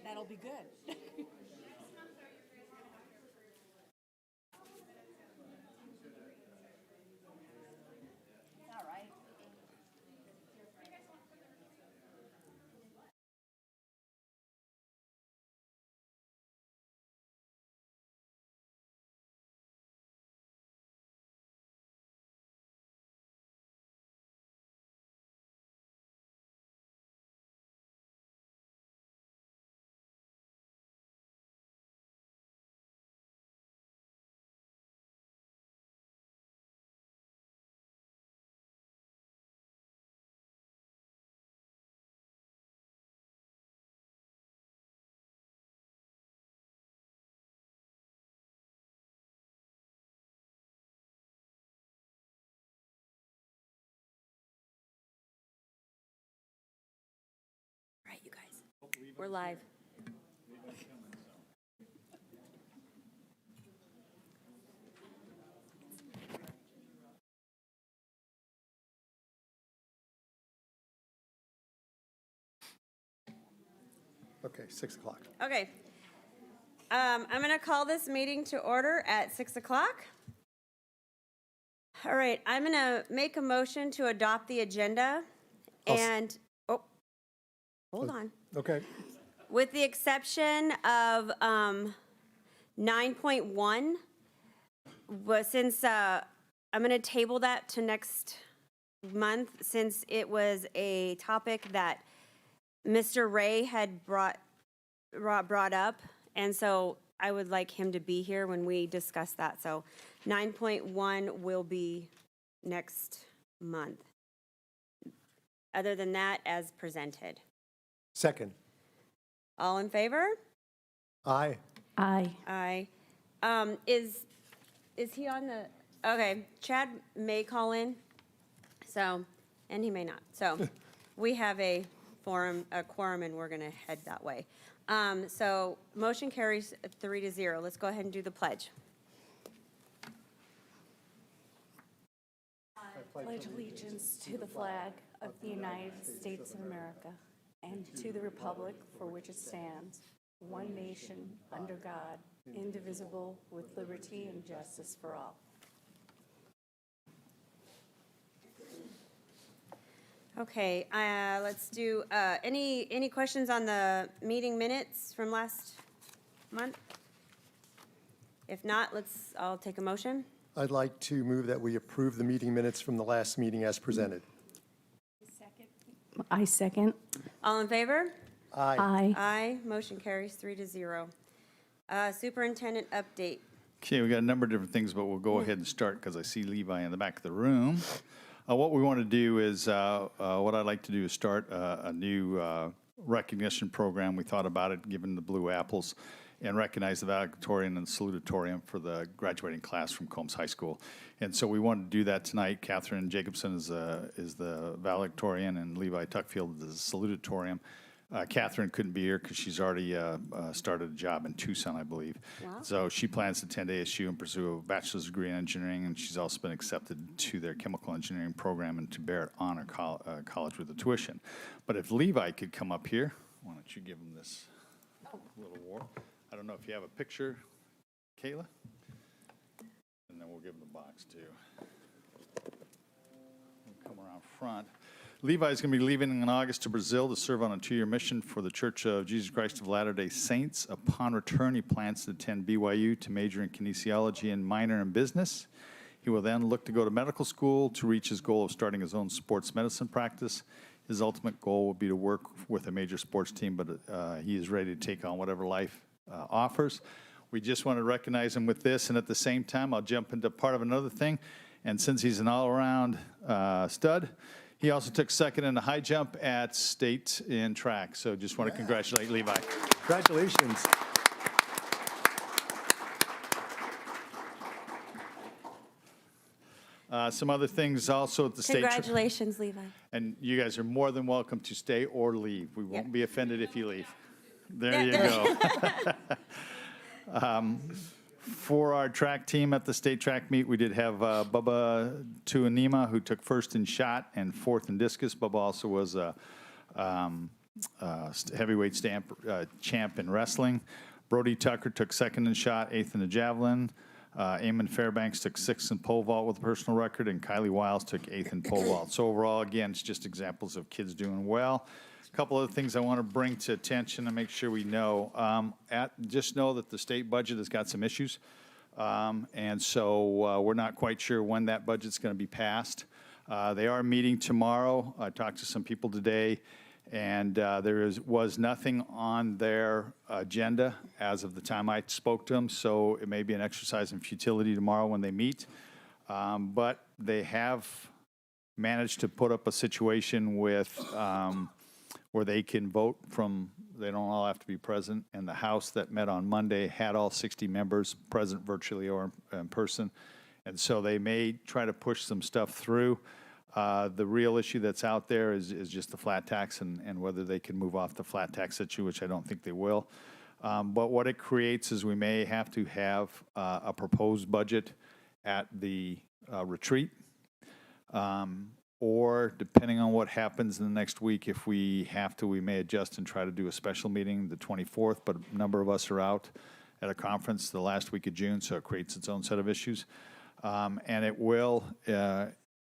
That'll be good. All right. Right, you guys. We're live. Okay, 6 o'clock. Okay. I'm going to call this meeting to order at 6 o'clock. All right, I'm going to make a motion to adopt the agenda and, hold on. Okay, With the exception of 9.1, since I'm going to table that to next month, since it was a topic that Mr. Ray had brought up, and so I would like him to be here when we discuss that. So 9.1 will be next month. Other than that, as presented. second. All in favor? Aye. Aye. Aye. Is he on the, okay, Chad may call in, so, and he may not. So we have a quorum, and we're going to head that way. So motion carries 3-0. Let's go ahead and do the pledge. Pledge allegiance to the flag of the United States of America and to the republic for which it stands, one nation, under God, indivisible, with liberty and justice for all. Okay, let's do, any questions on the meeting minutes from last month? If not, I'll take a motion. I'd like to move that we approve the meeting minutes from the last meeting as presented. I second. All in favor? Aye. Aye. Aye, motion carries 3-0. Superintendent update. Okay, we got a number of different things, but we'll go ahead and start because I see Levi in the back of the room. What we want to do is, what I'd like to do is start a new recognition program. We thought about it, given the Blue Apples, and recognize the valedictorian and salutatorian for the graduating class from Combs High School. And so we wanted to do that tonight. Catherine Jacobson is the valedictorian, and Levi Tuckfield is the salutatorian. Catherine couldn't be here because she's already started a job in Tucson, I believe. Wow. So she plans to attend ASU and pursue a bachelor's degree in engineering, and she's also been accepted to their chemical engineering program and to Barrett Honor College with the tuition. But if Levi could come up here, why don't you give him this little award? I don't know if you have a picture, Kayla? And then we'll give him the box, too. We'll come around front. Levi is going to be leaving in August to Brazil to serve on a 2-year mission for the Church of Jesus Christ of Latter-day Saints. Upon return, he plans to attend BYU to major in kinesiology and minor in business. He will then look to go to medical school to reach his goal of starting his own sports medicine practice. His ultimate goal will be to work with a major sports team, but he is ready to take on whatever life offers. We just want to recognize him with this, and at the same time, I'll jump into part of another thing. And since he's an all-around stud, he also took second in the high jump at state in track. So just want to congratulate Levi. Congratulations. Some other things also at the state. Congratulations, Levi. And you guys are more than welcome to stay or leave. We won't Yeah. be offended if you leave. There you go. For our track team at the state track meet, we did have Bubba Tuanima, who took first in shot and fourth in discus. Bubba also was heavyweight champ in wrestling. Brody Tucker took second in shot, eighth in the javelin. Eamon Fairbanks took sixth in pole vault with a personal record, and Kylie Wiles took eighth in pole vault. So overall, again, it's just examples of kids doing well. A couple other things I want to bring to attention and make sure we know. Just know that the state budget has got some issues. And so we're not quite sure when that budget's going to be passed. They are meeting tomorrow. I talked to some people today, and was nothing on their agenda as of the time I spoke to them, so it may be an exercise in futility tomorrow when they meet. But they have managed to put up a situation with where they can vote from, they don't all have to be present, and the House that met on Monday had all 60 members present virtually or in person. And so they may try to push some stuff through. The real issue that's out there is just the flat tax and whether they can move off the flat tax issue, which I don't think they will. But what it creates is we may have to have a proposed budget at the retreat. Or depending on what happens in the next week, if we have to, we may adjust and try to do a special meeting the 24th, but a number of us are out at a conference the last week of June, so it creates its own set of issues. And it will,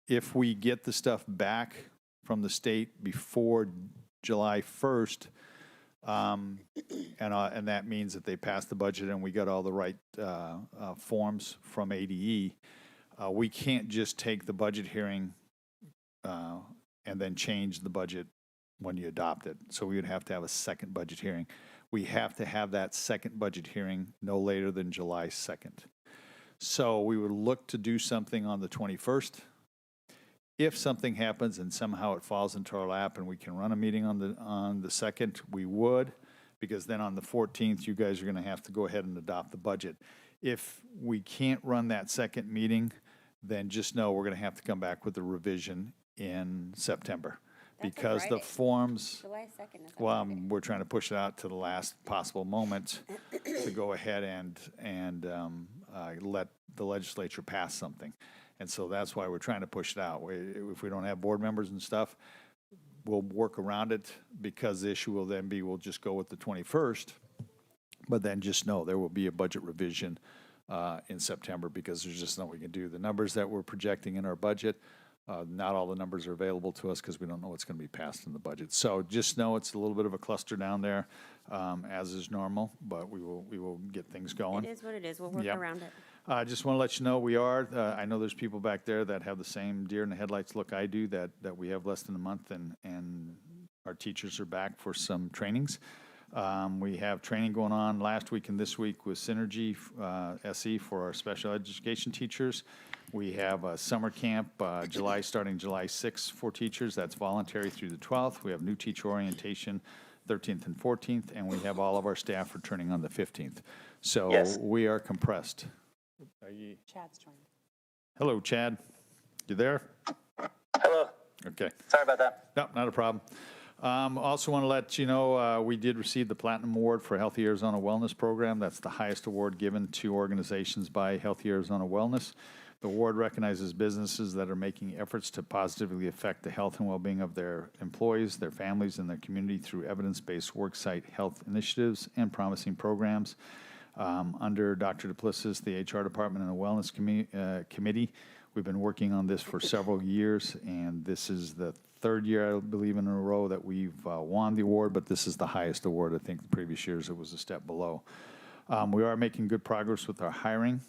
if we get the stuff back from the state before July 1st, and that means that they passed the budget and we got all the right forms from ADE, we can't just take the budget hearing and then change the budget when you adopt it. So we would have to have a second budget hearing. We have to have that second budget hearing no later than July 2nd. So we would look to do something on the 21st. If something happens and somehow it falls into our lap and we can run a meeting on the 2nd, we would, because then on the 14th, you guys are going to have to go ahead and adopt the budget. If we can't run that second meeting, then just know we're going to have to come back with a revision in September. That's a Because the Friday. forms, July 2nd is a well, Friday. we're trying to push it out to the last possible moment to go ahead and let the legislature pass something. And so that's why we're trying to push it out. If we don't have board members and stuff, we'll work around it, because the issue will then be, we'll just go with the 21st. But then just know there will be a budget revision in September, because there's just nothing we can do. The numbers that we're projecting in our budget, not all the numbers are available to us because we don't know what's going to be passed in the budget. So just know it's a little bit of a cluster down there, as is normal, but we will get things going. It is what it is. We'll work Yep. around it. I just want to let you know we are, I know there's people back there that have the same deer in the headlights look I do, that we have less than a month, and our teachers are back for some trainings. We have training going on last week and this week with Synergy SE for our special education teachers. We have a summer camp starting July 6th for teachers. That's voluntary through the 12th. We have new teacher orientation 13th and 14th, and we have all of our staff returning on the 15th. So Yes. we are compressed. Chad's joined. Hello, Chad. You there? Hello. Okay. Sorry about that. No, not a problem. Also want to let you know, we did receive the Platinum Award for Healthy Arizona Wellness Program. That's the highest award given to organizations by Healthy Arizona Wellness. The award recognizes businesses that are making efforts to positively affect the health and well-being of their employees, their families, and their community through evidence-based worksite health initiatives and promising programs. Under Dr. Duplessis, the HR department and the Wellness Committee, we've been working on this for several years, and this is the third year, I believe, in a row that we've won the award, but this is the highest award. I think the previous years it was a step below. We are making good progress with our hiring.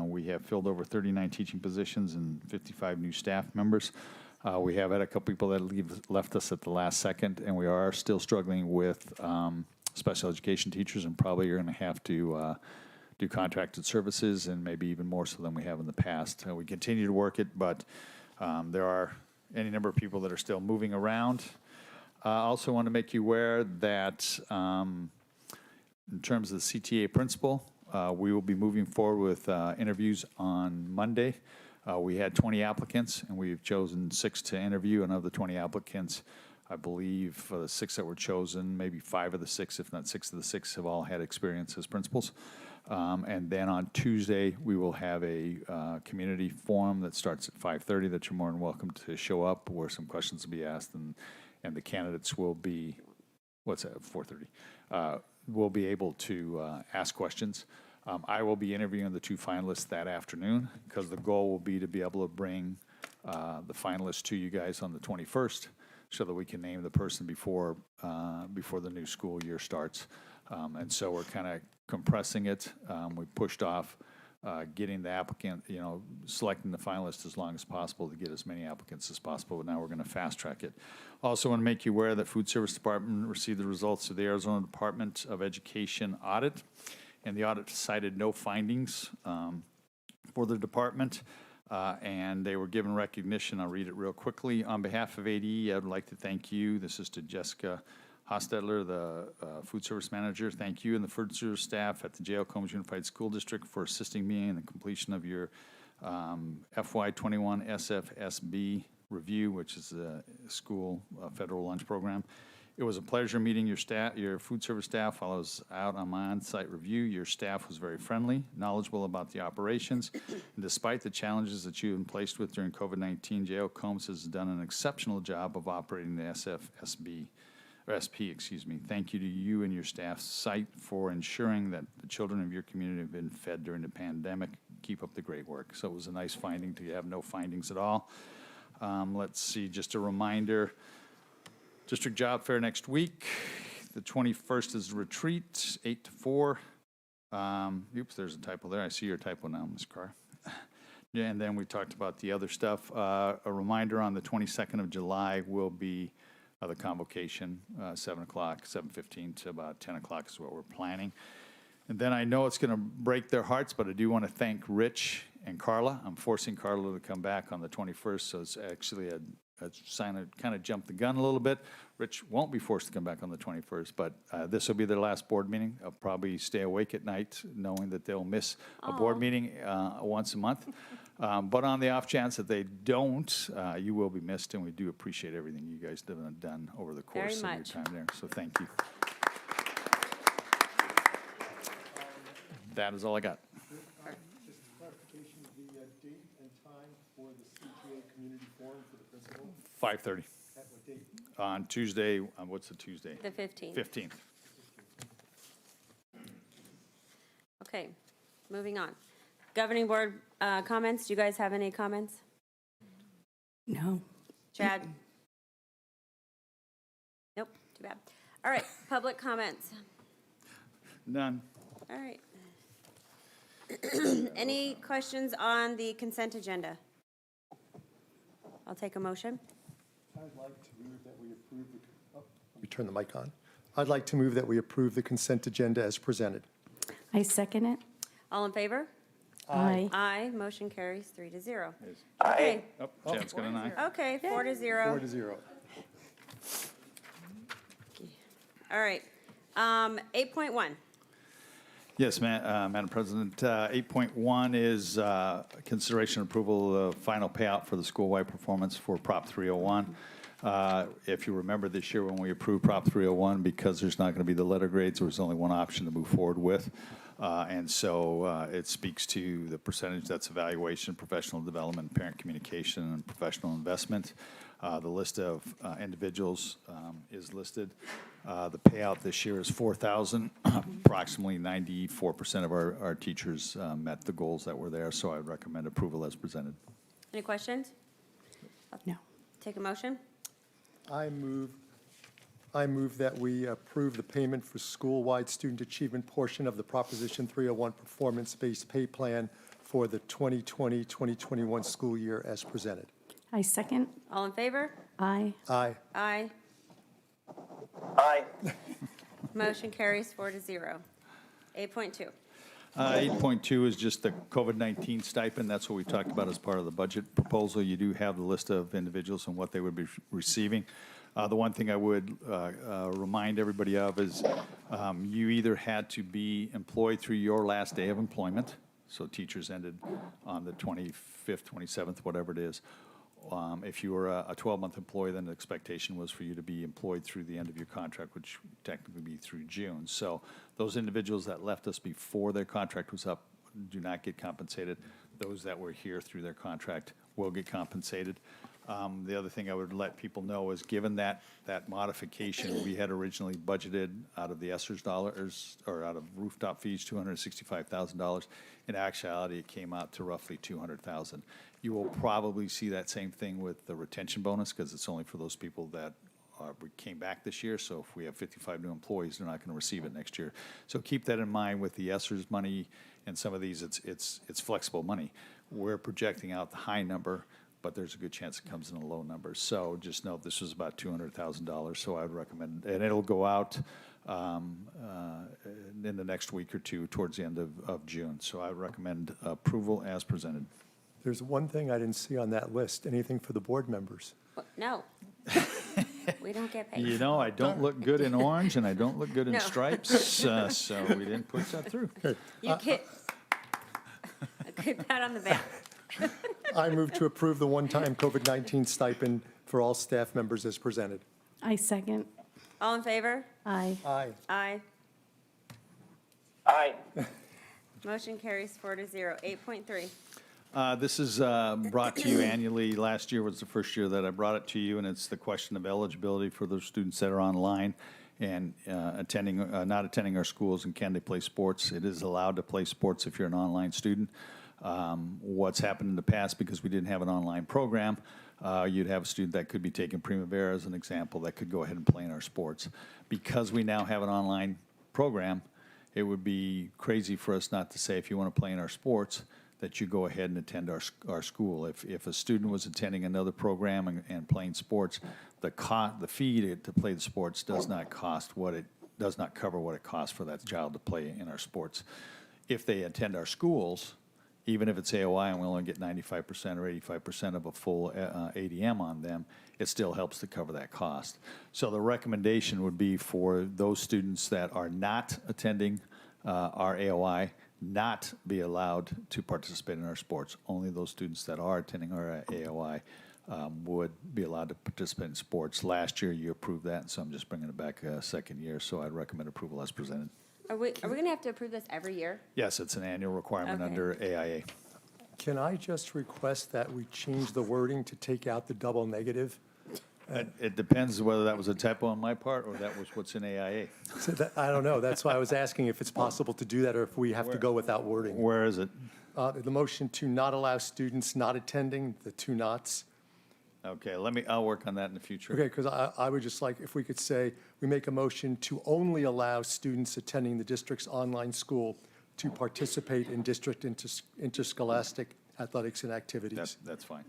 We have filled over 39 teaching positions and 55 new staff members. We have had a couple people that left us at the last second, and we are still struggling with special education teachers, and probably are going to have to do contracted services, and maybe even more so than we have in the past. We continue to work it, but there are any number of people that are still moving around. I also want to make you aware that in terms of the CTA principal, we will be moving forward with interviews on Monday. We had 20 applicants, and we've chosen 6 to interview, and of the 20 applicants, I believe for the 6 that were chosen, maybe 5 of the 6, if not 6 of the 6, have all had experience as principals. And then on Tuesday, we will have a community forum that starts at 5:30 that you're more than welcome to show up, where some questions will be asked, and the candidates will be what's that, 4:30, will be able to ask questions. I will be interviewing the 2 finalists that afternoon, because the goal will be to be able to bring the finalists to you guys on the 21st, so that we can name the person before the new school year starts. And so we're kind of compressing it. We pushed off getting the applicant, selecting the finalists as long as possible to get as many applicants as possible, but now we're going to fast track it. Also want to make you aware that Food Service Department received the results of the Arizona Department of Education audit, and the audit cited no findings for the department, and they were given recognition. I'll read it real quickly. On behalf of ADE, I'd like to thank you. This is to Jessica Hostetler, the food service manager. Thank you and the food service staff at the J.L. Combs Unified School District for assisting me in the completion of your FY21 SFSB review, which is a school federal lunch program. It was a pleasure meeting your staff, your food service staff, while I was out on my on-site review. Your staff was very friendly, knowledgeable about the operations. And despite the challenges that you've been placed with during COVID-19, J.L. Combs has done an exceptional job of operating the SFSB. Or SP, excuse me. Thank you to you and your staff site for ensuring that the children of your community have been fed during the pandemic. Keep up the great work. So it was a nice finding to have no findings at all. Let's see, just a reminder, District Job Fair next week. The 21st is retreat, 8 to 4. Oops, there's a typo there. I see your typo now, Ms. Carr. Yeah, and then we talked about the other stuff. A reminder, on the 22nd of July will be the convocation, 7 o'clock, 7:15 to about 10 o'clock is what we're planning. And then I know it's going to break their hearts, but I do want to thank Rich and Carla. I'm forcing Carla to come back on the 21st, so it's actually a sign of kind of jumped the gun a little bit. Rich won't be forced to come back on the 21st, but this will be their last board meeting. I'll probably stay awake at night knowing that they'll miss a board meeting once a month. But on the off chance that they don't, you will be missed, and we do appreciate everything you guys have done over the course of your time there. So thank you. That is all I got. Just clarification, the date and time for the CTA Community Forum for the principal, 5:30 at what date? on Tuesday. What's the Tuesday? The 15th. 15th. Okay, moving on. Governing board comments. Do you guys have any comments? No. Chad? Nope, too bad. All right, public comments. None. All right. Any questions on the consent agenda? I'll take a motion. I'd like to move that we approve let me turn the mic on. I'd like to move that we approve the consent agenda as presented. I second it. All in favor? Aye. Aye, motion carries 3-0. Aye. Okay, Oh, Chad's got an eye. okay, 4-0. 4-0. All right. 8.1. Yes, Madam President. 8.1 is consideration and approval of the final payout for the school-wide performance for Prop 301. If you remember this year when we approved Prop 301, because there's not going to be the letter grades, there was only one option to move forward with. And so it speaks to the percentage that's evaluation, professional development, parent communication, and professional investment. The list of individuals is listed. The payout this year is $4,000. Approximately 94% of our teachers met the goals that were there, so I would recommend approval as presented. Any questions? No. Take a motion. I move that we approve the payment for school-wide student achievement portion of the Proposition 301 performance-based pay plan for the 2020-2021 school year as presented. I second. All in favor? Aye. Aye. Aye. Aye. Motion carries 4-0. 8.2. 8.2 is just the COVID-19 stipend. That's what we talked about as part of the budget proposal. You do have the list of individuals and what they would be receiving. The one thing I would remind everybody of is you either had to be employed through your last day of employment, so teachers ended on the 25th, 27th, whatever it is. If you were a 12-month employee, then the expectation was for you to be employed through the end of your contract, which would technically be through June. So those individuals that left us before their contract was up do not get compensated. Those that were here through their contract will get compensated. The other thing I would let people know is, given that modification, we had originally budgeted out of the ESSER's dollars, or out of rooftop fees, $265,000. In actuality, it came out to roughly $200,000. You will probably see that same thing with the retention bonus, because it's only for those people that we came back this year. So if we have 55 new employees, they're not going to receive it next year. So keep that in mind with the ESSER's money and some of these. It's flexible money. We're projecting out the high number, but there's a good chance it comes in a low number. So just know this was about $200,000. So I would recommend, and it'll go out in the next week or two towards the end of June. So I would recommend approval as presented. There's one thing I didn't see on that list. Anything for the board members? No. We don't get paid. You know, I don't look good in orange and I don't look good in No. stripes, so we didn't push that through. You get a good pat on the back. I move to approve the one-time COVID-19 stipend for all staff members as presented. I second. All in favor? Aye. Aye. Aye. Aye. Motion carries 4-0. 8.3. This is brought to you annually. Last year was the first year that I brought it to you, and it's the question of eligibility for those students that are online and not attending our schools, and can they play sports. It is allowed to play sports if you're an online student. What's happened in the past, because we didn't have an online program, you'd have a student that could be taking Primavera as an example that could go ahead and play in our sports. Because we now have an online program, it would be crazy for us not to say, if you want to play in our sports, that you go ahead and attend our school. If a student was attending another program and playing sports, the fee to play the sports does not cover what it costs for that child to play in our sports. If they attend our schools, even if it's AOI and we only get 95% or 85% of a full ADM on them, it still helps to cover that cost. So the recommendation would be for those students that are not attending our AOI not be allowed to participate in our sports. Only those students that are attending our AOI would be allowed to participate in sports. Last year, you approved that, so I'm just bringing it back a second year, so I'd recommend approval as presented. Are we going to have to approve this every year? Yes, it's an annual requirement Okay. under AIA. Can I just request that we change the wording to take out the double negative? It depends whether that was a typo on my part or that was what's in AIA. So I don't know. That's why I was asking if it's possible to do that or if we have to go without wording. Where is it? The motion to not allow students not attending, the two nots. Okay, I'll work on that in the future. Okay, because I would just like, if we could say, we make a motion to only allow students attending the district's online school to participate in district interscholastic athletics and activities. That's fine.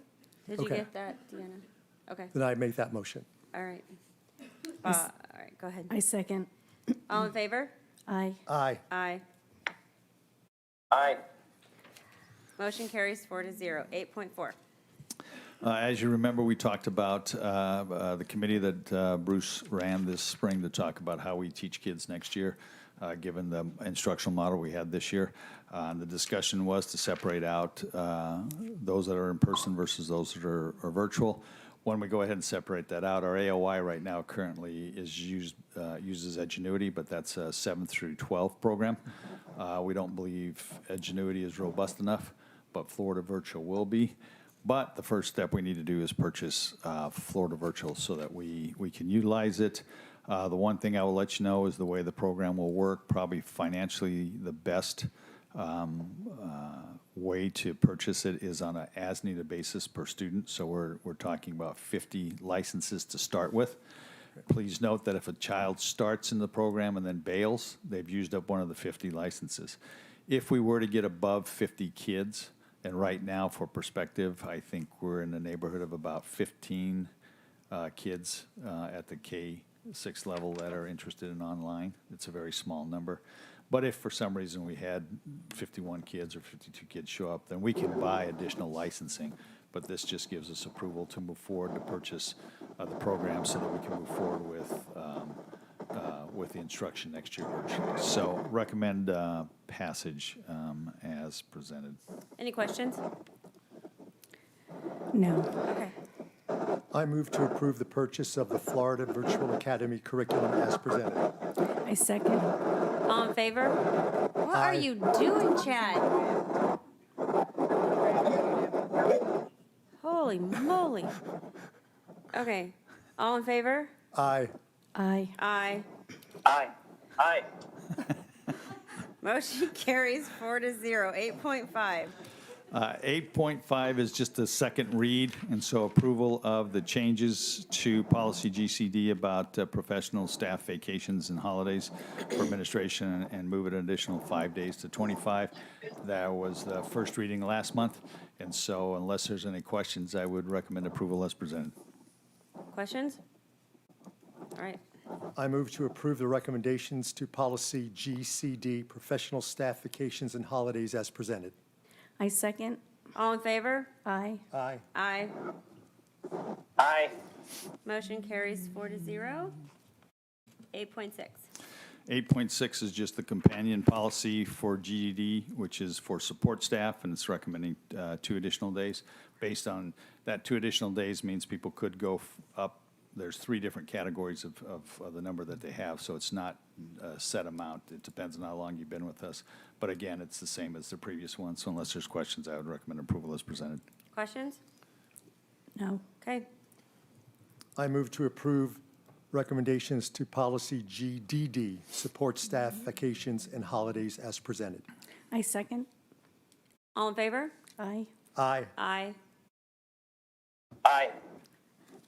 Did you Okay. get that, Deanna? Okay, Then I make that motion. all right. All right, go ahead. I second. All in favor? Aye. Aye. Aye. Aye. Motion carries 4-0. 8.4. As you remember, we talked about the committee that Bruce ran this spring to talk about how we teach kids next year, given the instructional model we had this year. And the discussion was to separate out those that are in person versus those that are virtual. When we go ahead and separate that out, our AOI right now currently uses Edgenuity, but that's a 7th through 12th program. We don't believe Edgenuity is robust enough, but Florida Virtual will be. But the first step we need to do is purchase Florida Virtual so that we can utilize it. The one thing I will let you know is the way the program will work, probably financially the best way to purchase it is on an as-needed basis per student. So we're talking about 50 licenses to start with. Please note that if a child starts in the program and then bails, they've used up one of the 50 licenses. If we were to get above 50 kids, and right now, for perspective, I think we're in the neighborhood of about 15 kids at the K-6 level that are interested in online. It's a very small number. But if for some reason we had 51 kids or 52 kids show up, then we can buy additional licensing. But this just gives us approval to move forward to purchase the program so that we can move forward with the instruction next year virtually. So recommend passage as presented. Any questions? No. Okay. I move to approve the purchase of the Florida Virtual Academy curriculum as presented. I second. All in favor? What are Aye. you doing, Chad? Holy Holy moly. Okay, all in favor? Aye. Aye. Aye. Aye. Aye. Motion carries 4-0. 8.5. 8.5 is just a second read, and so approval of the changes to policy GCD about professional staff vacations and holidays for administration and move it an additional 5 days to 25. That was the first reading last month, and so unless there's any questions, I would recommend approval as presented. Questions? All right. I move to approve the recommendations to policy GCD, professional staff vacations and holidays as presented. I second. All in favor? Aye. Aye. Aye. Aye. Motion carries 4-0. 8.6. 8.6 is just the companion policy for GED, which is for support staff, and it's recommending 2 additional days. Based on that 2 additional days means people could go up. There's 3 different categories of the number that they have, so it's not a set amount. It depends on how long you've been with us. But again, it's the same as the previous one, so unless there's questions, I would recommend approval as presented. Questions? No. Okay. I move to approve recommendations to policy GDD, support staff vacations and holidays as presented. I second. All in favor? Aye. Aye. Aye. Aye.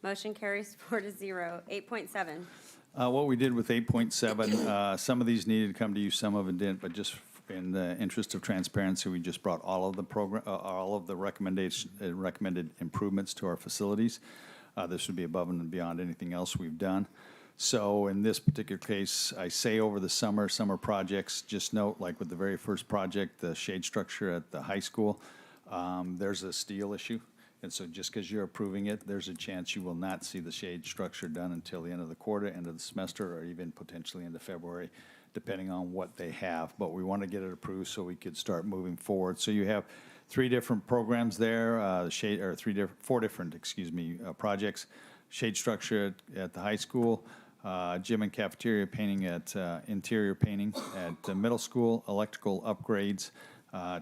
Motion carries 4-0. 8.7. What we did with 8.7, some of these needed to come to you, some of it didn't, but just in the interest of transparency, we just brought all of the recommended improvements to our facilities. This would be above and beyond anything else we've done. So in this particular case, I say over the summer projects, just note, like with the very first project, the shade structure at the high school, there's a steel issue. And so just because you're approving it, there's a chance you will not see the shade structure done until the end of the quarter, end of the semester, or even potentially into February, depending on what they have. But we want to get it approved so we could start moving forward. So you have 3 different programs there, 4 different projects. Shade structure at the high school, gym and cafeteria painting at interior painting at the middle school, electrical upgrades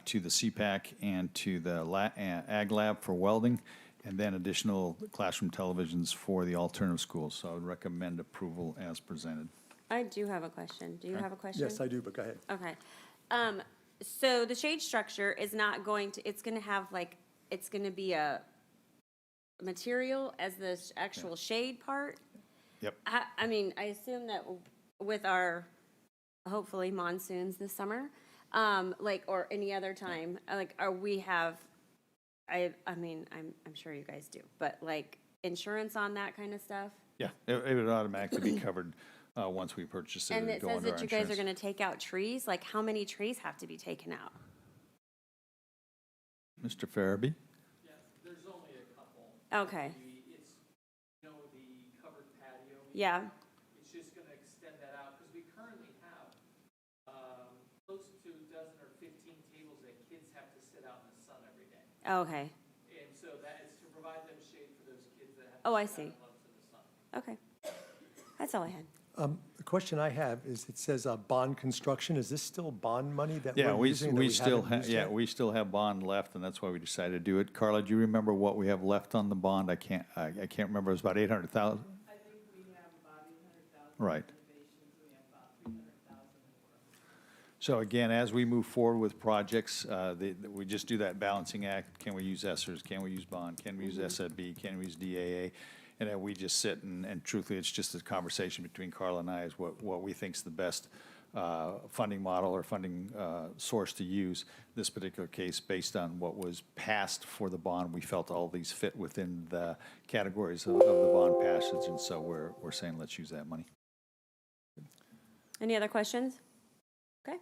to the CPAC and to the Ag Lab for welding, and then additional classroom televisions for the alternative schools. So I would recommend approval as presented. I do have a question. Do you have a question? Yes, I do, but go ahead. Okay. So the shade structure is not going to, it's going to have like, it's going to be a material as the actual shade part? Yep. I mean, I assume that with our, hopefully monsoons this summer, like, or any other time, like, we have, I mean, I'm sure you guys do, but like insurance on that kind of stuff? Yeah, it would automatically be covered once we purchase it. And would it go says under that our you guys are insurance. going to take out trees, like how many trees have to be taken out? Mr. Farabee? There's only a couple. Okay, It's, the covered patio. yeah, It's just gonna extend that out, because we currently have, close to a dozen or 15 tables that kids have to sit out in the sun every day. okay, And so that is to provide them shade for those kids that have Oh, I to sit see. out in the sun. okay. That's all I had. The question I have is, it says bond construction. Is this still bond money that Yeah, we're using that we still haven't have, used yeah, yet? we still have bond left, and that's why we decided to do it. Carla, do you remember what we have left on the bond? I can't remember. It was about 800,000? I think we have about 800,000. Right. Renovations, we have about 300,000 more. So again, as we move forward with projects, we just do that balancing act. Can we use ESSERS? Can we use bond? Can we use SFB? Can we use DAA? And then we just sit and truthfully, it's just a conversation between Carla and I is what we think's the best funding model or funding source to use. This particular case, based on what was passed for the bond, we felt all these fit within the categories of the bond passage, and so we're saying let's use that money. Any other questions? Okay,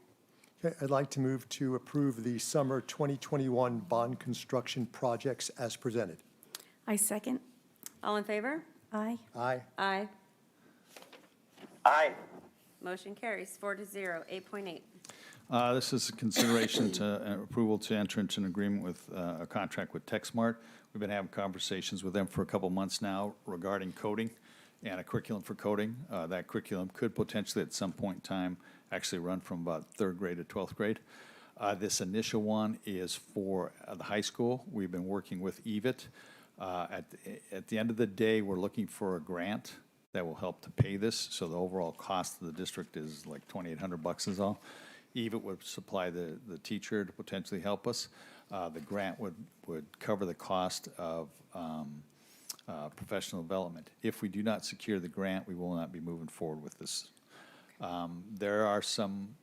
Okay, I'd like to move to approve the summer 2021 bond construction projects as presented. I second. all in favor? Aye. Aye. Aye. Aye. Motion carries 4-0. 8.8. This is a consideration to approval to enter into an agreement with a contract with TechSmart. We've been having conversations with them for a couple months now regarding coding and a curriculum for coding. That curriculum could potentially at some point in time actually run from about 3rd grade to 12th grade. This initial one is for the high school. We've been working with EVIT At the end of the day, we're looking for a grant that will help to pay this, so the overall cost of the district is like $2,800 is all. EVIT would supply the teacher to potentially help us. The grant would cover the cost of professional development. If we do not secure the grant, we will not be moving forward with this. There are some,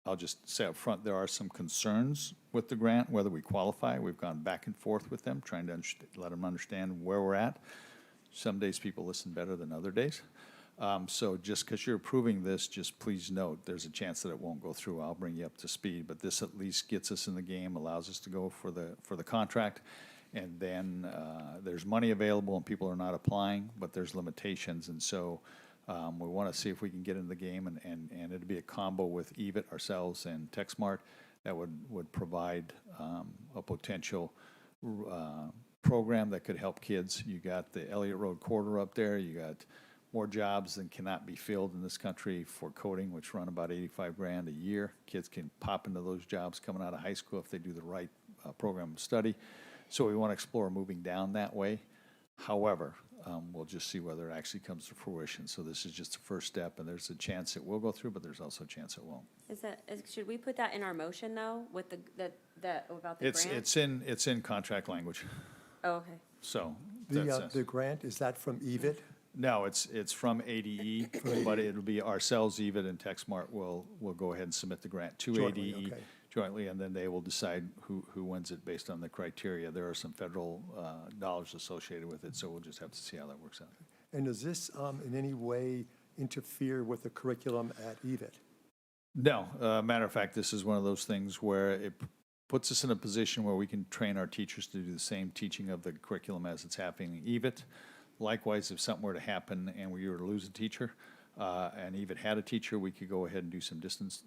I'll just say up front, there are some concerns with the grant, whether we qualify. We've gone back and forth with them, trying to let them understand where we're at. Some days people listen better than other days. So just because you're approving this, just please note, there's a chance that it won't go through. I'll bring you up to speed, but this at least gets us in the game, allows us to go for the contract. And then there's money available and people are not applying, but there's limitations. And so we want to see if we can get in the game, and it'd be a combo with EVIT, ourselves, and TechSmart that would provide a potential program that could help kids. You got the Elliott Road corridor up there. You got more jobs than cannot be filled in this country for coding, which run about $85,000 a year. Kids can pop into those jobs coming out of high school if they do the right program of study. So we want to explore moving down that way. However, we'll just see whether it actually comes to fruition. So this is just the first step, and there's a chance it will go through, but there's also a chance it won't. Should we put that in our motion, though, with about the grant? It's in contract language. Oh, okay. So that's The grant, is that from EVIT? no, it's from ADE, but it'll be ourselves, EVIT, and TechSmart will go ahead and submit the grant to Jointly, ADE okay. jointly, and then they will decide who wins it based on the criteria. There are some federal dollars associated with it, so we'll just have to see how that works out. And does this in any way interfere with the curriculum at EVIT? No, matter of fact, this is one of those things where it puts us in a position where we can train our teachers to do the same teaching of the curriculum as it's happening in EVIT. Likewise, if something were to happen and we were to lose a teacher, and EVIT had a teacher, we could go ahead and do some distance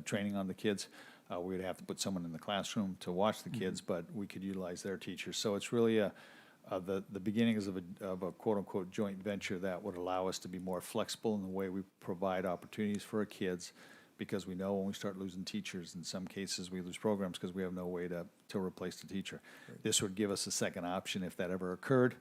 training on the kids. We would have to put someone in the classroom to watch the kids, but we could utilize their teachers. So it's really the beginnings of a quote-unquote joint venture that would allow us to be more flexible in the way we provide opportunities for our kids, because we know when we start losing teachers, in some cases we lose programs because we have no way to replace the teacher. This would give us a second option if that ever occurred,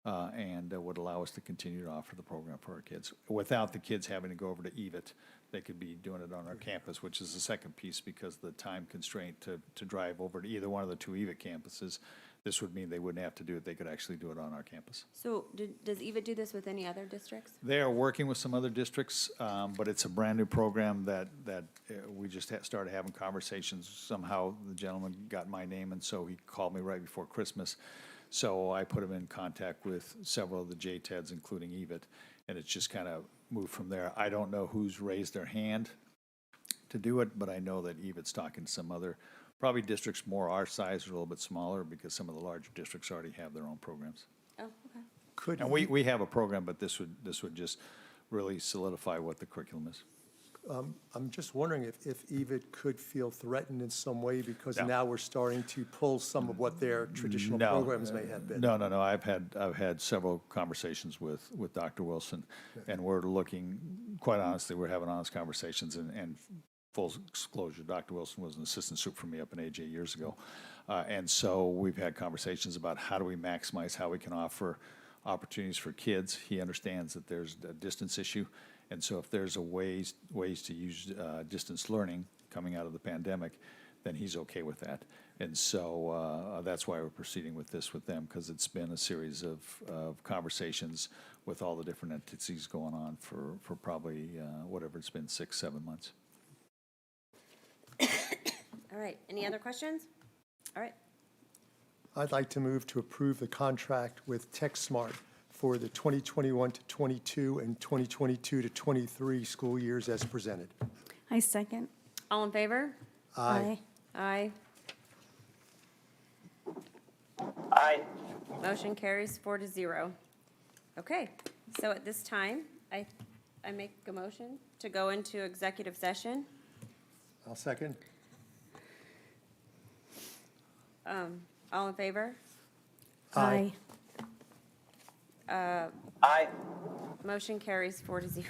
and would allow us to continue to offer the program for our kids without the kids having to go over to EVIT. They could be doing it on our campus, which is the second piece, because the time constraint to drive over to either one of the two EVIT campuses. This would mean they wouldn't have to do it. They could actually do it on our campus. So does EVIT do this with any other districts? They are working with some other districts, but it's a brand-new program that we just started having conversations. Somehow the gentleman got my name, and so he called me right before Christmas. So I put him in contact with several of the JTEDs, including EVIT, and it's just kind of moved from there. I don't know who's raised their hand to do it, but I know that EVIT's talking to some other, probably districts more our size or a little bit smaller, because some of the larger districts already have their own programs. Oh, okay. Could And we have a program, but this would just really solidify what the curriculum is. I'm just wondering if EVIT could feel threatened in some way, because No. now we're starting to pull some of what their traditional No. programs may have been. No. I've had several conversations with Dr. Wilson, and we're looking, quite honestly, we're having honest conversations, and full disclosure, Dr. Wilson was an assistant soup for me up in AJ years ago. And so we've had conversations about how do we maximize, how we can offer opportunities for kids. He understands that there's a distance issue. And so if there's a ways to use distance learning coming out of the pandemic, then he's okay with that. And so that's why we're proceeding with this with them, because it's been a series of conversations with all the different entities going on for probably whatever it's been, 6-7 months. All right. Any other questions? All right. I'd like to move to approve the contract with TechSmart for the 2021 to 22 and 2022 to 23 school years as presented. I second. All in favor? Aye. Aye. Aye. Motion carries 4-0. Okay, so at this time, I make a motion to go into executive session. I'll second. All in favor? Aye. Aye. Motion carries 4-0.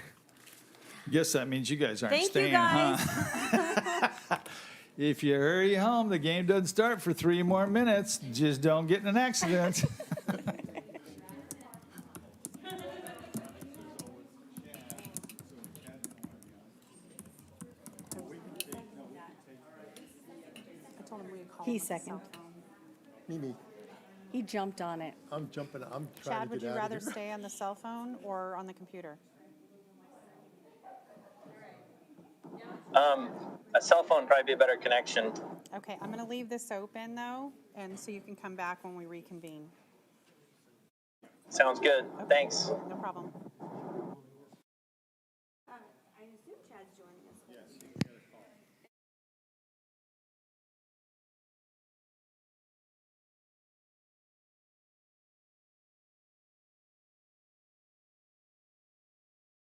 Guess that means you guys aren't Thank you, staying, guys. huh? If you hurry home, the game doesn't start for 3 more minutes. Just don't get in an accident. I told him we'd call He him with the cell seconded. phone. Mimi, He jumped on it. I'm jumping, I'm trying Chad, to would get you out rather of here. stay on the cell phone or on the computer? A cell phone probably be a better connection. Okay, I'm going to leave this open, though, and so you can come back when we reconvene. Sounds good. Thanks. No problem.